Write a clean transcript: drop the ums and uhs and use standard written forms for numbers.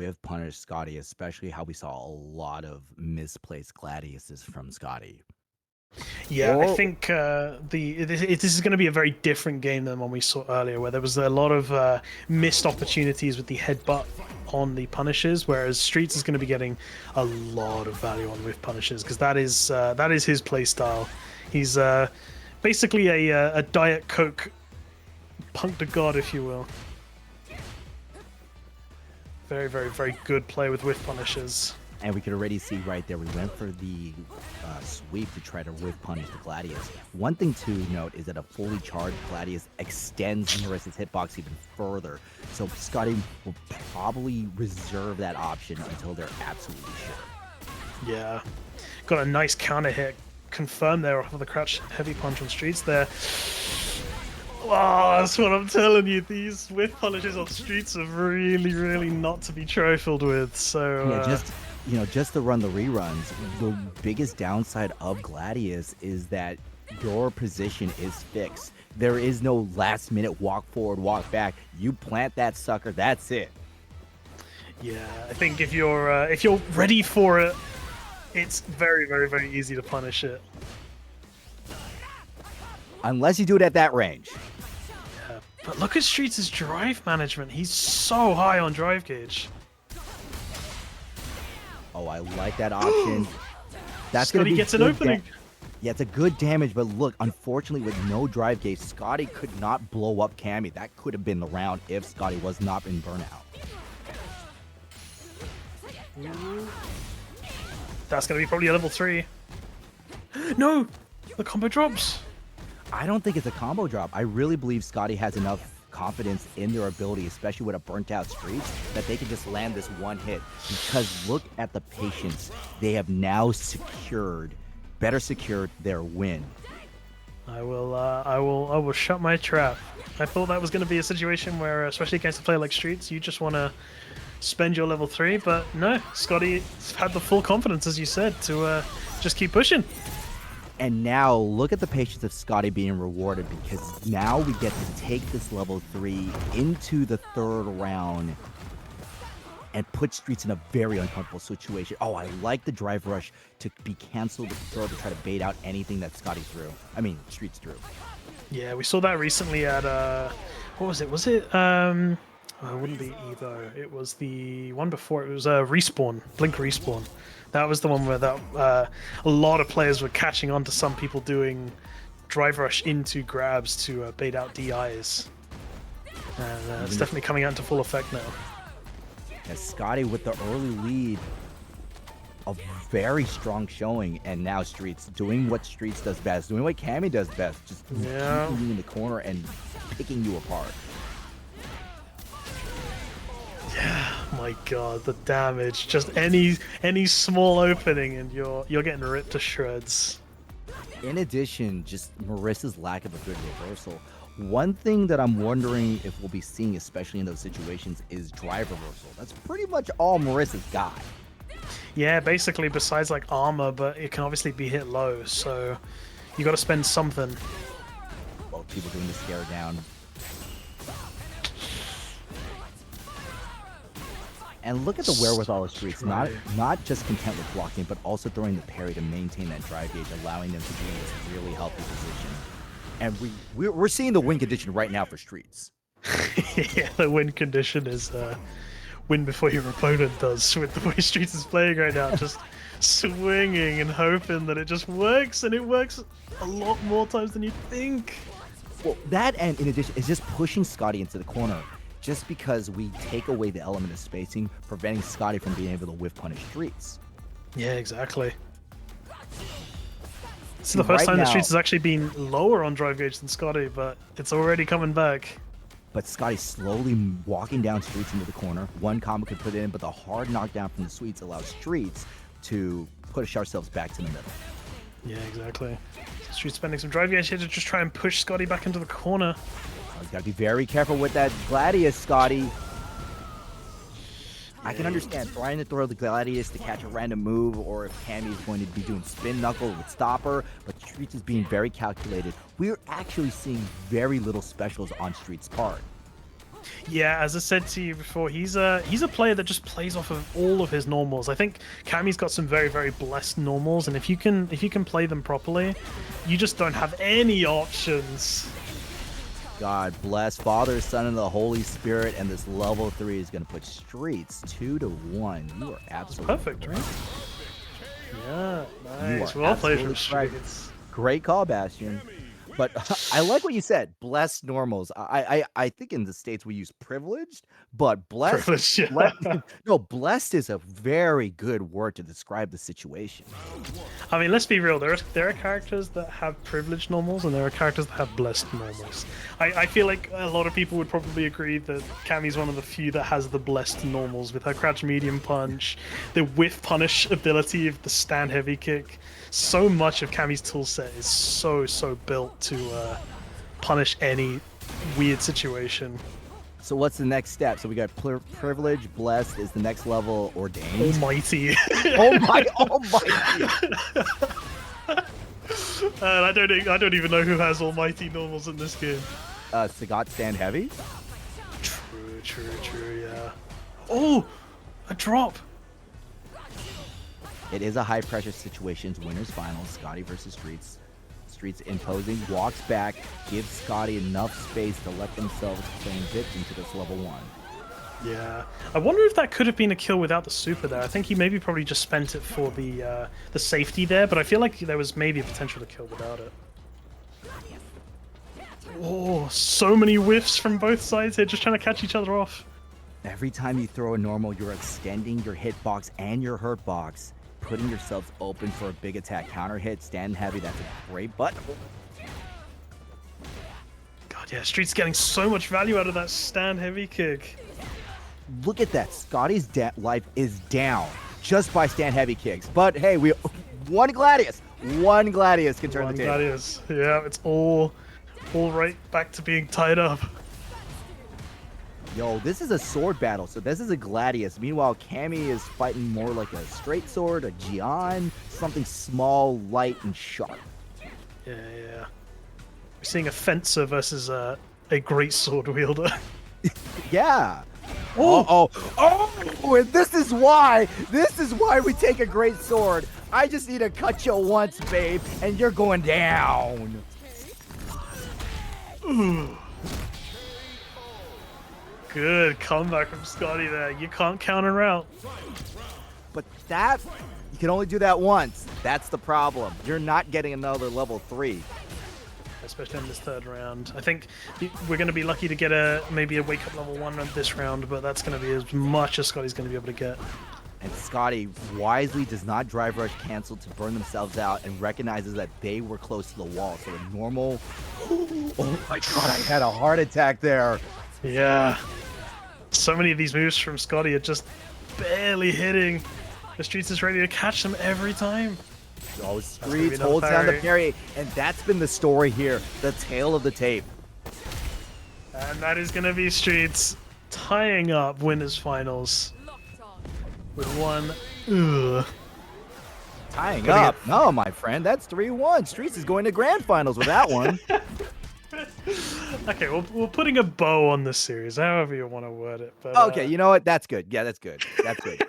whiff punish Scotty, especially how we saw a lot of misplaced gladiuses from Scotty. Yeah, I Or think this is going to be a very different game than one we saw earlier, where there was a lot of missed opportunities with the headbutt on the punishes, whereas Streets is going to be getting a lot of value on with punishes because that is his play style. He's basically a Diet Coke punk to god, if you will. Very, very, very good play with whiff punishes. and we could already see right there, we went for the sweep to try to whiff punish the Gladius. One thing to note is that a fully charged Gladius extends Marissa's hitbox even further, so Scotty will probably reserve that option until they're absolutely sure. Yeah, got a nice counter hit confirmed there off of the crouch heavy punch on Streets there. Oh, that's what I'm telling you. These whiff punishes on Streets are really, really not to be trifled with. So Yeah, just to run the reruns, the biggest downside of Gladius is that your position is fixed. There is no last minute walk forward, walk back. You plant that sucker, that's it. yeah, I think if you're ready for it, it's very, very, very easy to punish it. Unless you do it at that range. Yeah. But look at Streets' drive management. He's so high on drive gauge. Oh, I like that option. That's Scotty gonna be gets an opening. Yeah, it's a good damage, but look, unfortunately, with no drive gauge, Scotty could not blow up Cammy. That could have been the round if Scotty was not in burnout. That's going to be probably a level 3. No! The combo drops! I don't think it's a combo drop. I really believe Scotty has enough confidence in their ability, especially with a burnt out Streets, that they can just land this one hit. Because look at the patience. They have now better secured their win. I will shut my trap. I thought that was going to be a situation where, especially against a player like Streets, you just want to spend your level 3, but no, Scotty had the full confidence, as you said, to just keep pushing. And now look at the patience of Scotty being rewarded, because now we get to take this level 3 into the third round and put Streets in a very uncomfortable situation. Oh, I like the drive rush to be canceled with the throw to try to bait out anything that Scotty threw. I mean, Streets threw. Yeah, we saw that recently at what was it? Was it it wouldn't be Evo. It was the one before. It was Respawn, Blink Respawn. That was the one where a lot of players were catching on to some people doing drive rush into grabs to bait out DIs. And it's definitely coming out into full effect now. As Scotty with the early lead, a very strong showing, and now Streets doing what Streets does best, doing what Cammy does best, just keeping you in the corner and picking you apart. Yeah, my god, the damage. Just any small opening and you're getting ripped to shreds. In addition, just Marissa's lack of a good reversal. One thing that I'm wondering if we'll be seeing, especially in those situations, is drive reversal. That's pretty much all Marissa's got. Yeah, basically besides like armor, but it can obviously be hit low, so you got to spend something. Both people doing the scare down. And look at the wherewithal of Streets, not just content with blocking, but also throwing the parry to maintain that drive gauge, allowing them to be in this really healthy position. And we're seeing the win condition right now for Streets. Yeah, the win condition is win before your opponent does, with the way Streets is playing right now. Just swinging and hoping that it just works, and it works a lot more times than you think. Well, that, and in addition, is just pushing Scotty into the corner. Just because we take away the element of spacing, preventing Scotty from being able to whiff punish Streets. Yeah, exactly. This is the first time that Streets has actually been lower on drive gauge than Scotty, but it's already coming back. But Scotty's slowly walking down Streets into the corner. One combo could put it in, but the hard knockdown from the Sweets allows Streets to push ourselves back to the middle. Yeah, exactly. Streets spending some drive gauge here to just try and push Scotty back into the corner. You gotta be very careful with that Gladius, Scotty. I can understand trying to throw the Gladius to catch a random move, or if Cammy is going to be doing spin knuckle with stopper, but Streets is being very calculated. We're actually seeing very little specials on Streets' part. Yeah, as I said to you before, he's a player that just plays off of all of his normals. I think Cammy's got some very, very blessed normals, and if you can play them properly, you just don't have any options. God bless Father, Son, and the Holy Spirit, and this level 3 is going to put Streets 2-1. You are absolutely Perfect, correct. Yeah, You nice. are Well played from absolutely correct. Streets. Great call, Bastion. But I like what you said. Blessed normals. I think in the States we use privileged, but blessed, Privilege, blessed yeah. no, blessed is a very good word to describe the situation. I mean, let's be real. There are characters that have privileged normals, and there are characters that have blessed normals. I feel like a lot of people would probably agree that Cammy's one of the few that has the blessed normals with her crouch medium punch, the whiff punish ability of the stand heavy kick. So much of Cammy's toolset is so built to punish any weird situation. So what's the next step? So we got privilege, blessed is the next level, ordained. Almighty. Oh my, almighty. And I don't even know who has almighty normals in this game. Sagat stand heavy. True, yeah. Oh, a drop. It is a high pressure situations, winners finals, Scotty versus Streets. Streets imposing, walks back, gives Scotty enough space to let themselves claim victim to this level 1. Yeah, I wonder if that could have been a kill without the super there. I think he maybe probably just spent it for the safety there, but I feel like there was maybe a potential to kill without it. Oh, so many whiffs from both sides here, just trying to catch each other off. Every time you throw a normal, you're extending your hitbox and your hurt box, putting yourselves open for a big attack. Counter hit, stand heavy, that's a great button. God, yeah, Street's getting so much value out of that stand heavy kick. Look at that, Scotty's life is down just by stand heavy kicks. But hey, one Gladius can turn the table. Gladius. Yeah, it's all right back to being tied up. Yo, this is a sword battle, so this is a Gladius. Meanwhile, Cammy is fighting more like a straight sword, a Gian, something small, light, and sharp. Yeah. We're seeing a fencer versus a great sword wielder. Yeah. Oh, And this is why we take a great sword. I just need to cut you once, babe, and you're going down. Good comeback from Scotty there. You can't counter out. But that, you can only do that once. That's the problem. You're not getting another level 3. Especially in this third round. I think we're going to be lucky to get maybe a wake-up level 1 on this round, but that's going to be as much as Scotty's going to be able to get. And Scotty wisely does not drive rush cancel to burn themselves out and recognizes that they were close to the wall. So a normal... Oh my god, I had a heart attack there. Yeah. So many of these moves from Scotty are just barely hitting. The Streets is ready to catch them every time. Oh, Streets holds down the parry, and that's been the story here, the tale of the tape. And that is going to be Streets tying up winners finals with one. Ugh. Tying up? No, my friend, that's 3-1. Streets is going to grand finals with that one. Okay, we're putting a bow on this series, however you want to word it. But, okay, you know what? That's good. Yeah, that's good. That's good.